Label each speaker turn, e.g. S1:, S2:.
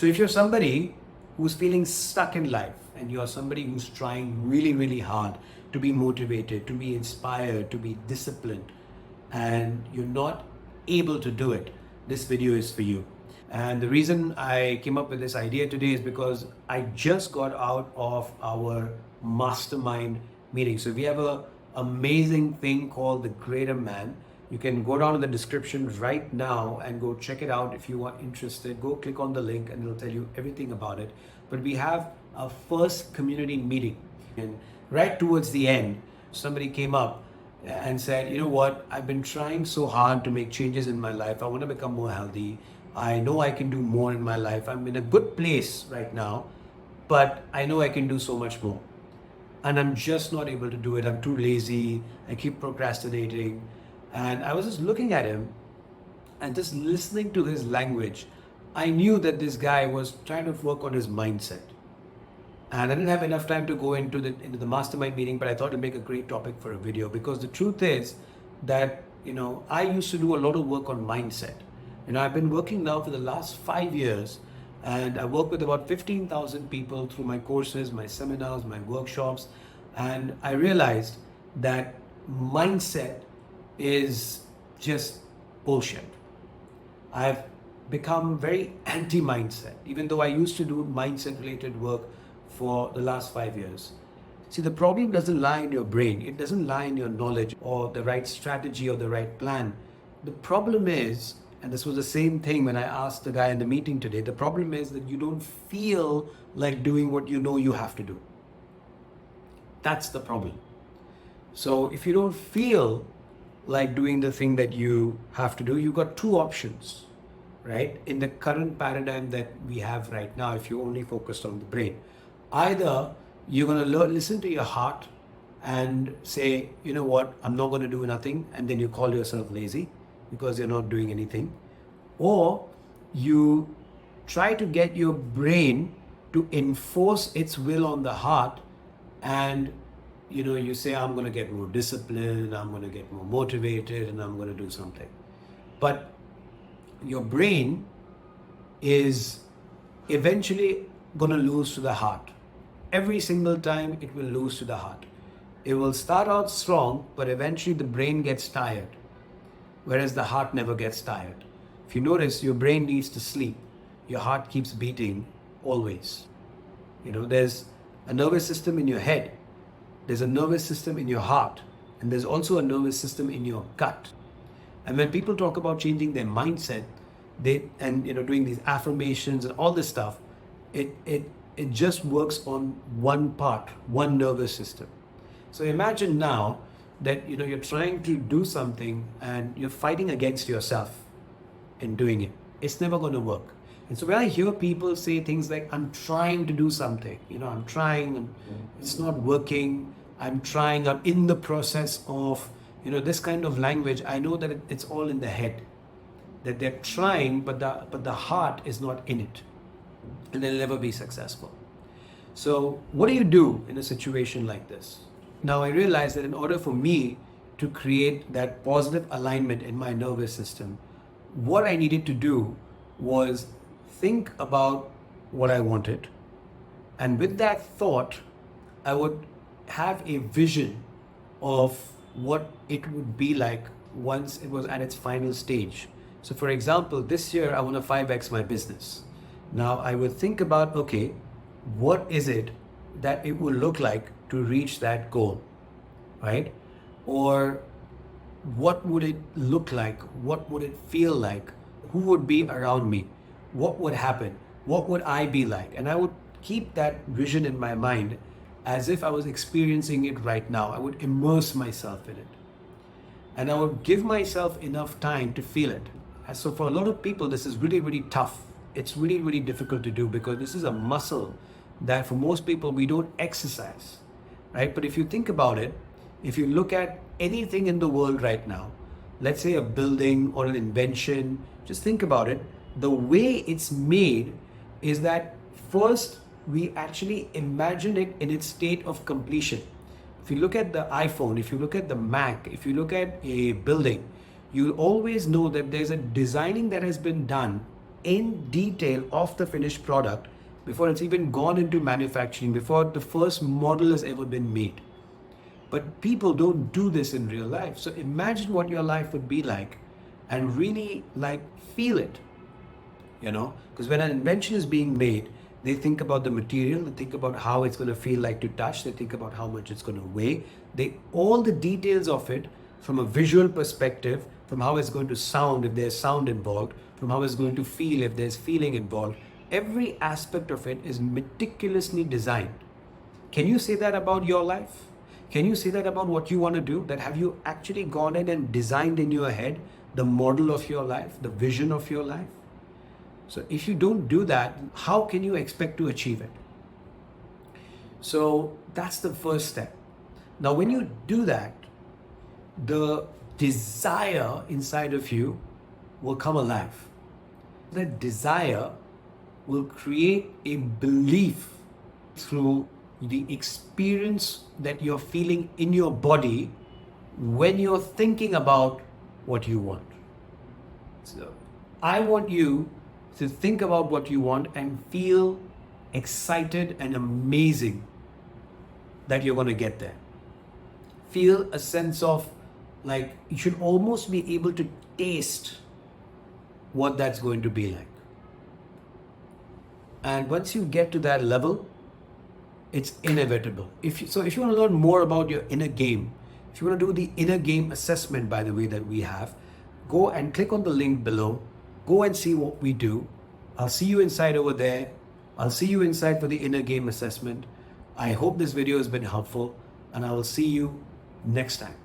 S1: So if you're somebody who's feeling stuck in life and you're somebody who's trying really, really hard to be motivated, to be inspired, to be disciplined, and you're not able to do it, this video is for you. And the reason I came up with this idea today is because I just got out of our mastermind meeting. So we have a amazing thing called the Greater Man. You can go down in the description right now and go check it out if you are interested. Go click on the link and it'll tell you everything about it. But we have our first community meeting. And right towards the end, somebody came up and said, you know what, I've been trying so hard to make changes in my life. I want to become more healthy. I know I can do more in my life. I'm in a good place right now, but I know I can do so much more. And I'm just not able to do it. I'm too lazy. I keep procrastinating. And I was just looking at him and just listening to his language. I knew that this guy was trying to work on his mindset. And I didn't have enough time to go into the mastermind meeting, but I thought it'd make a great topic for a video, because the truth is that, I used to do a lot of work on mindset. I've been working now for the last 5 years, and I work with about 15,000 people through my courses, my seminars, my workshops. And I realized that mindset is just bullshit. I've become very anti-mindset, even though I used to do mindset related work for the last 5 years. See, the problem doesn't lie in your brain. It doesn't lie in your knowledge or the right strategy or the right plan. The problem is, and this was the same thing when I asked the guy in the meeting today, the problem is that you don't feel like doing what you know you have to do. That's the problem. So if you don't feel like doing the thing that you have to do, you've got two options, right? In the current paradigm that we have right now, if you only focused on the brain, either you're going to listen to your heart and say, you know what, I'm not going to do nothing, and then you call yourself lazy because you're not doing anything, or you try to get your brain to enforce its will on the heart, and you say, I'm going to get more disciplined, I'm going to get more motivated, and I'm going to do something. But your brain is eventually going to lose to the heart. Every single time it will lose to the heart. It will start out strong, but eventually the brain gets tired, whereas the heart never gets tired. If you notice, your brain needs to sleep. Your heart keeps beating always. There's a nervous system in your head. There's a nervous system in your heart, and there's also a nervous system in your gut. And when people talk about changing their mindset, doing these affirmations and all this stuff, it just works on one part, one nervous system. So imagine now that you're trying to do something and you're fighting against yourself in doing it. It's never going to work. And so when I hear people say things like, I'm trying to do something, I'm trying and it's not working, I'm trying, I'm in the process of, this kind of language, I know that it's all in the head, that they're trying, but the heart is not in it, and they'll never be successful. So what do you do in a situation like this? Now I realized that in order for me to create that positive alignment in my nervous system, what I needed to do was think about what I wanted. And with that thought, I would have a vision of what it would be like once it was at its final stage. So for example, this year I want to 5x my business. Now I would think about, okay, what is it that it will look like to reach that goal, right? Or what would it look like? What would it feel like? Who would be around me? What would happen? What would I be like? And I would keep that vision in my mind as if I was experiencing it right now. I would immerse myself in it. And I would give myself enough time to feel it. And so for a lot of people, this is really, really tough. It's really, really difficult to do, because this is a muscle that for most people we don't exercise, right? But if you think about it, if you look at anything in the world right now, let's say a building or an invention, just think about it. The way it's made is that first we actually imagine it in its state of completion. If you look at the iPhone, if you look at the Mac, if you look at a building, you'll always know that there's a designing that has been done in detail of the finished product before it's even gone into manufacturing, before the first model has ever been made. But people don't do this in real life. So imagine what your life would be like and really like feel it, because when an invention is being made, they think about the material, they think about how it's going to feel like to touch, they think about how much it's going to weigh, all the details of it from a visual perspective, from how it's going to sound if there's sound involved, from how it's going to feel if there's feeling involved. Every aspect of it is meticulously designed. Can you say that about your life? Can you say that about what you want to do? That have you actually gone in and designed in your head the model of your life, the vision of your life? So if you don't do that, how can you expect to achieve it? So that's the first step. Now, when you do that, the desire inside of you will come alive. That desire will create a belief through the experience that you're feeling in your body when you're thinking about what you want. So I want you to think about what you want and feel excited and amazing that you're going to get there. Feel a sense of like you should almost be able to taste what that's going to be like. And once you get to that level, it's inevitable. If you want to learn more about your inner game, if you want to do the inner game assessment, by the way, that we have, go and click on the link below. Go and see what we do. I'll see you inside over there. I'll see you inside for the inner game assessment. I hope this video has been helpful, and I will see you next time.